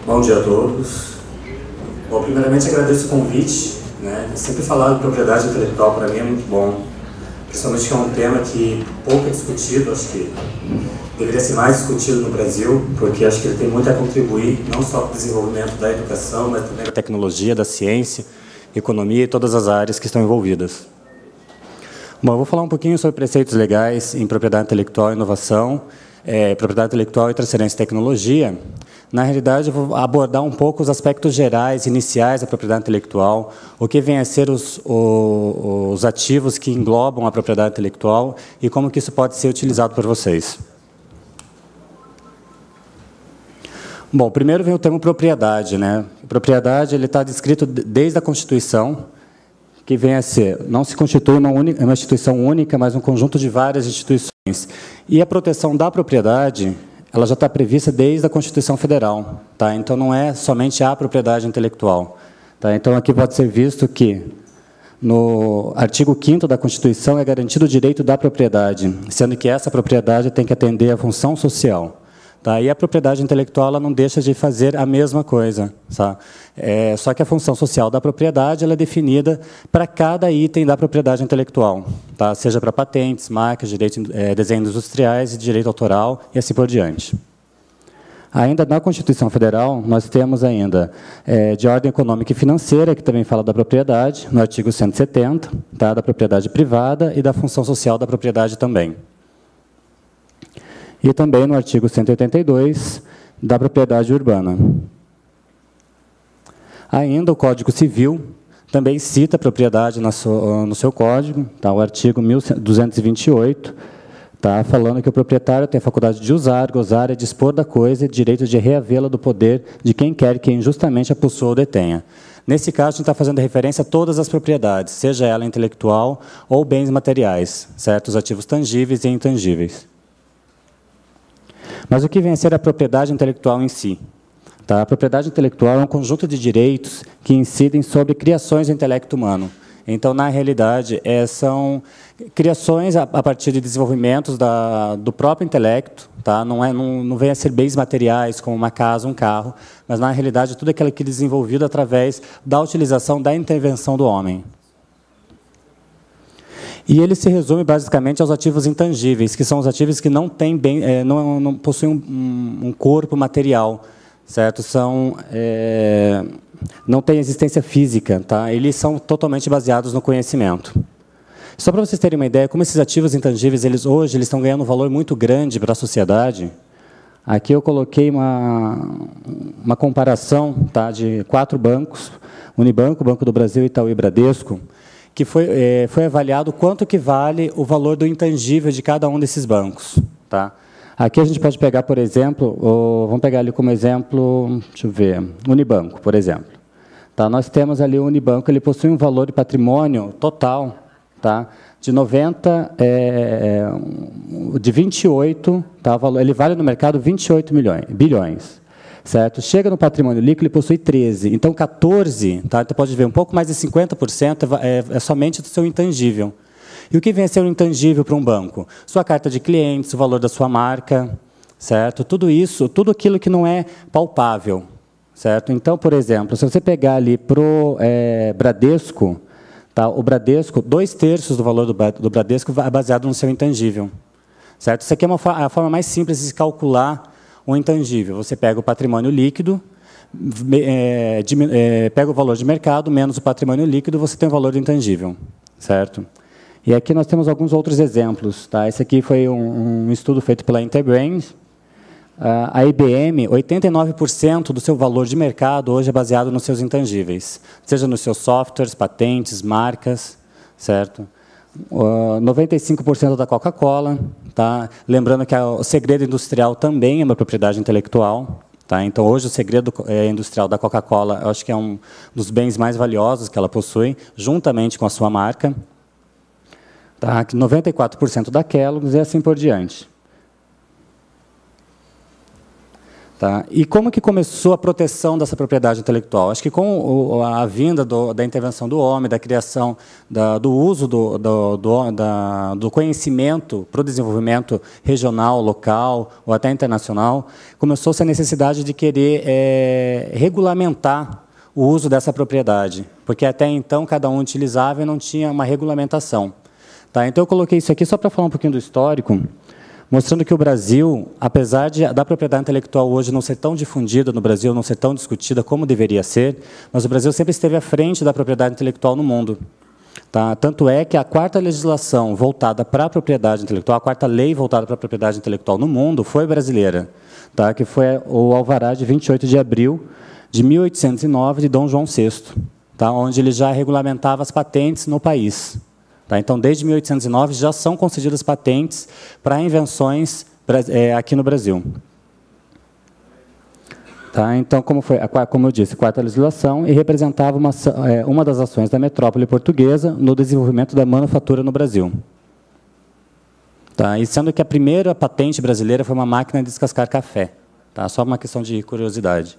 Bom dia a todos. Bom, primeiramente agradeço o convite, né? Sempre falar de propriedade intelectual para mim é muito bom, principalmente que é um tema que pouco é discutido, acho que deveria ser mais discutido no Brasil, porque acho que ele tem muito a contribuir, não só para o desenvolvimento da educação, mas também da tecnologia, da ciência, economia e todas as áreas que estão envolvidas. Bom, eu vou falar um pouquinho sobre preceitos legais em propriedade intelectual e inovação, propriedade intelectual e transferência de tecnologia. Na realidade, eu vou abordar um pouco os aspectos gerais, iniciais da propriedade intelectual, o que vem a ser os ativos que englobam a propriedade intelectual e como que isso pode ser utilizado por vocês. Bom, primeiro vem o termo propriedade, né? Propriedade ele está descrito desde a Constituição, que vem a ser, não se constitui uma instituição única, mas um conjunto de várias instituições. E a proteção da propriedade, ela já está prevista desde a Constituição Federal, tá? Então não é somente a propriedade intelectual, tá? Então aqui pode ser visto que no artigo 5º da Constituição é garantido o direito da propriedade, sendo que essa propriedade tem que atender à função social. Tá? E a propriedade intelectual ela não deixa de fazer a mesma coisa. Tá? Só que a função social da propriedade ela é definida para cada item da propriedade intelectual, tá? Seja para patentes, marcas, desenhos industriais e direito autoral e assim por diante. Ainda na Constituição Federal, nós temos ainda de ordem econômica e financeira, que também fala da propriedade, no artigo 170, tá? Da propriedade privada e da função social da propriedade também. E também no artigo 182, da propriedade urbana. Ainda o Código Civil também cita a propriedade no seu código, tá? O artigo 1228, tá? Falando que o proprietário tem a faculdade de usar, gozar e dispor da coisa e direito de reavê-la do poder de quem quer que injustamente a possua ou detenha. Nesse caso, a gente está fazendo referência a todas as propriedades, seja ela intelectual ou bens materiais, certo? Os ativos tangíveis e intangíveis. Mas o que vem a ser a propriedade intelectual em si? Tá? A propriedade intelectual é um conjunto de direitos que incidem sobre criações do intelecto humano. Então, na realidade, são criações a partir de desenvolvimentos do próprio intelecto. Tá? Não vem a ser bens materiais, como uma casa, um carro, mas, na realidade, tudo aquilo que é desenvolvido através da utilização da intervenção do homem. E ele se resume basicamente aos ativos intangíveis, que são os ativos que não têm não possuem um corpo material, certo? Não têm existência física, tá? Eles são totalmente baseados no conhecimento. Só para vocês terem uma ideia, como esses ativos intangíveis hoje estão ganhando um valor muito grande para a sociedade. Aqui eu coloquei uma comparação, tá, de 4 bancos: Unibanco, Banco do Brasil, Itaú e Bradesco, que foi avaliado quanto que vale o valor do intangível de cada um desses bancos. Tá? Aqui a gente pode pegar, por exemplo, vamos pegar ali como exemplo, deixa eu ver, Unibanco, por exemplo. Tá? Nós temos ali o Unibanco, ele possui um valor de patrimônio total, tá? De 28, tá? Ele vale no mercado 28 bilhões. Certo? Chega no patrimônio líquido, ele possui 13. Então, 14, tá? Então, pode ver, um pouco mais de 50% é somente do seu intangível. E o que vem a ser um intangível para um banco? Sua carta de clientes, o valor da sua marca, certo? Tudo isso, tudo aquilo que não é palpável. Certo? Então, por exemplo, se você pegar ali para o Bradesco, tá? O Bradesco, 2/3 do valor do Bradesco é baseado no seu intangível. Certo? Isso aqui é a forma mais simples de se calcular o intangível. Você pega o patrimônio líquido, pega o valor de mercado, menos o patrimônio líquido, você tem o valor do intangível. Certo? E aqui nós temos alguns outros exemplos. Tá? Esse aqui foi um estudo feito pela Interbrains. A IBM, 89% do seu valor de mercado hoje é baseado nos seus intangíveis, seja nos seus softwares, patentes, marcas, certo? 95% da Coca-Cola, tá? Lembrando que o segredo industrial também é uma propriedade intelectual, tá? Então, hoje, o segredo industrial da Coca-Cola, eu acho que é um dos bens mais valiosos que ela possui, juntamente com a sua marca. Tá? 94% da Kellogg's e assim por diante. Tá? E como que começou a proteção dessa propriedade intelectual? Acho que com a vinda da intervenção do homem, da criação, do uso do conhecimento para o desenvolvimento regional, local ou até internacional, começou-se a necessidade de querer regulamentar o uso dessa propriedade, porque até então cada um utilizava e não tinha uma regulamentação. Tá? Então eu coloquei isso aqui só para falar um pouquinho do histórico, mostrando que o Brasil, apesar da propriedade intelectual hoje não ser tão difundida no Brasil, não ser tão discutida como deveria ser, mas o Brasil sempre esteve à frente da propriedade intelectual no mundo. Tá? Tanto é que a quarta legislação voltada para a propriedade intelectual, a quarta lei voltada para a propriedade intelectual no mundo foi brasileira, tá? Que foi o Alvará de 28 de abril de 1809 de Dom João VI, tá? Onde ele já regulamentava as patentes no país. Tá? Então, desde 1809, já são concedidas patentes para invenções aqui no Brasil. Tá? Então, como eu disse, quarta legislação, e representava uma das ações da metrópole portuguesa no desenvolvimento da manufatura no Brasil. Tá? E sendo que a primeira patente brasileira foi uma máquina de descascar café. Tá? Só uma questão de curiosidade.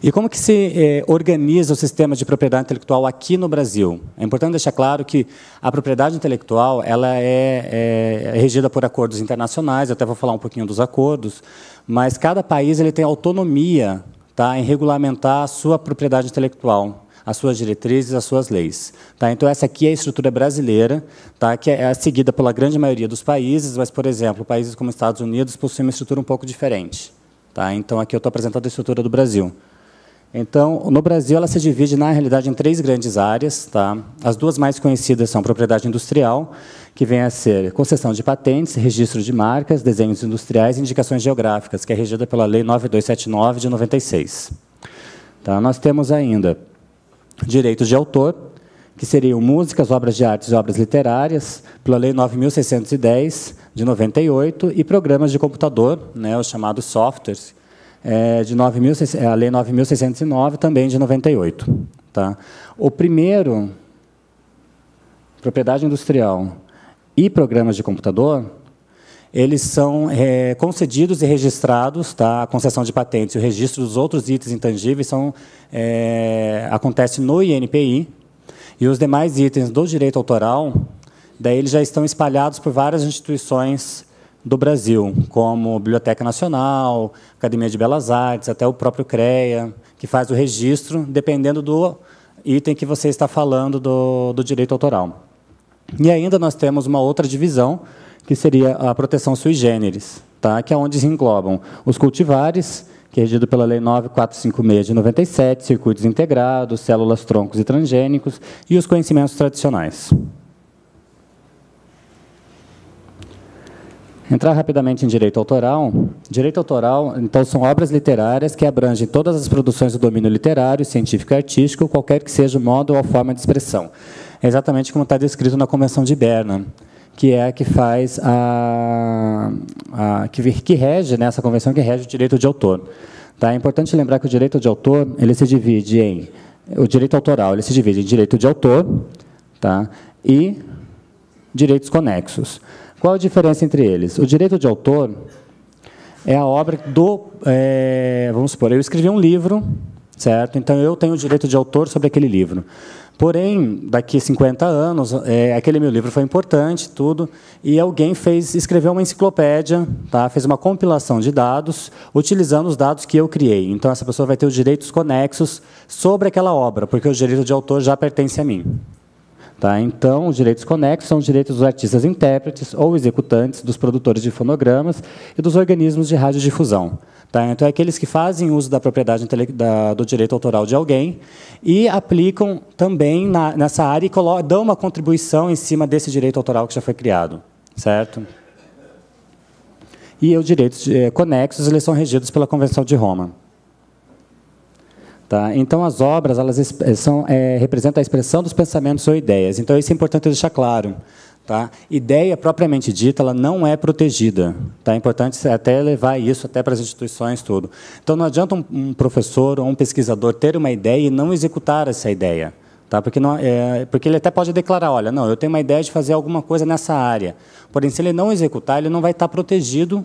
E como que se organiza o sistema de propriedade intelectual aqui no Brasil? É importante deixar claro que a propriedade intelectual ela é regida por acordos internacionais, eu até vou falar um pouquinho dos acordos, mas cada país ele tem autonomia, tá, em regulamentar a sua propriedade intelectual, as suas diretrizes, as suas leis. Tá? Então, essa aqui é a estrutura brasileira, tá, que é seguida pela grande maioria dos países, mas, por exemplo, países como Estados Unidos possuem uma estrutura um pouco diferente. Tá? Então, aqui eu estou apresentando a estrutura do Brasil. Então, no Brasil, ela se divide, na realidade, em 3 grandes áreas. Tá? As 2 mais conhecidas são propriedade industrial, que vem a ser concessão de patentes, registro de marcas, desenhos industriais e indicações geográficas, que é regida pela Lei 9279, de 96. Tá? Nós temos ainda direitos de autor, que seriam músicas, obras de artes e obras literárias, pela Lei 9.610, de 98, e programas de computador, né, os chamados softwares, a Lei 9.609, também de 98. Tá? O primeiro, propriedade industrial e programas de computador, eles são concedidos e registrados, tá? A concessão de patentes e o registro dos outros itens intangíveis acontece no INPI, e os demais itens do direito autoral, daí eles já estão espalhados por várias instituições do Brasil, como Biblioteca Nacional, Academia de Belas Artes, até o próprio CREA, que faz o registro, dependendo do item que você está falando do direito autoral. E ainda nós temos uma outra divisão, que seria a proteção sui generis, tá? Que é onde se englobam os cultivares, que é regido pela Lei 9456, de 97, circuitos integrados, células, troncos e transgênicos, e os conhecimentos tradicionais. Entrar rapidamente em direito autoral. Direito autoral, então, são obras literárias que abrangem todas as produções do domínio literário, científico e artístico, qualquer que seja o modo ou a forma de expressão. É exatamente como está descrito na Convenção de Berna, que é a que faz que rege, né, essa convenção que rege o direito de autor. Tá? É importante lembrar que o direito de autor ele se divide em o direito autoral ele se divide em direito de autor, tá, e direitos conexos. Qual a diferença entre eles? O direito de autor é a obra vamos supor, eu escrevi um livro, certo? Então eu tenho o direito de autor sobre aquele livro. Porém, daqui a 50 anos, aquele meu livro foi importante, tudo, e alguém escreveu uma enciclopédia, tá? Fez uma compilação de dados, utilizando os dados que eu criei. Então, essa pessoa vai ter os direitos conexos sobre aquela obra, porque o direito de autor já pertence a mim. Tá? Então, os direitos conexos são os direitos dos artistas intérpretes ou executantes, dos produtores de fonogramas e dos organismos de radiodifusão. Tá? Então, é aqueles que fazem uso da propriedade do direito autoral de alguém e aplicam também nessa área e dão uma contribuição em cima desse direito autoral que já foi criado. Certo? E os direitos conexos eles são regidos pela Convenção de Roma. Tá? Então, as obras elas representam a expressão dos pensamentos ou ideias. Então, isso é importante deixar claro. Tá? Ideia, propriamente dita, ela não é protegida. Tá? É importante até levar isso até para as instituições, tudo. Então, não adianta um professor ou um pesquisador ter uma ideia e não executar essa ideia. Tá? Porque ele até pode declarar, olha, não, eu tenho uma ideia de fazer alguma coisa nessa área. Porém, se ele não executar, ele não vai estar protegido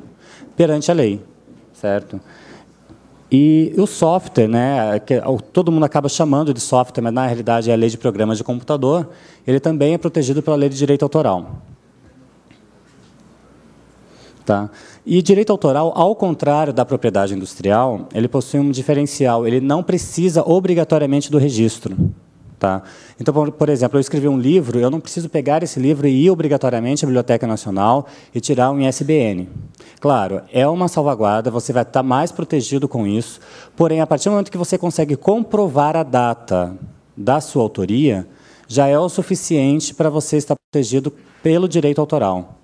perante a lei. certo? E o software, né, que todo mundo acaba chamando de software, mas na realidade é a lei de programas de computador, ele também é protegido pela lei de direito autoral. Tá? E direito autoral, ao contrário da propriedade industrial, ele possui um diferencial, ele não precisa obrigatoriamente do registro. Tá? Então, por exemplo, eu escrevi um livro, eu não preciso pegar esse livro e ir obrigatoriamente à Biblioteca Nacional e tirar um ISBN. Claro, é uma salvaguarda, você vai estar mais protegido com isso, porém, a partir do momento que você consegue comprovar a data da sua autoria, já é o suficiente para você estar protegido pelo direito autoral.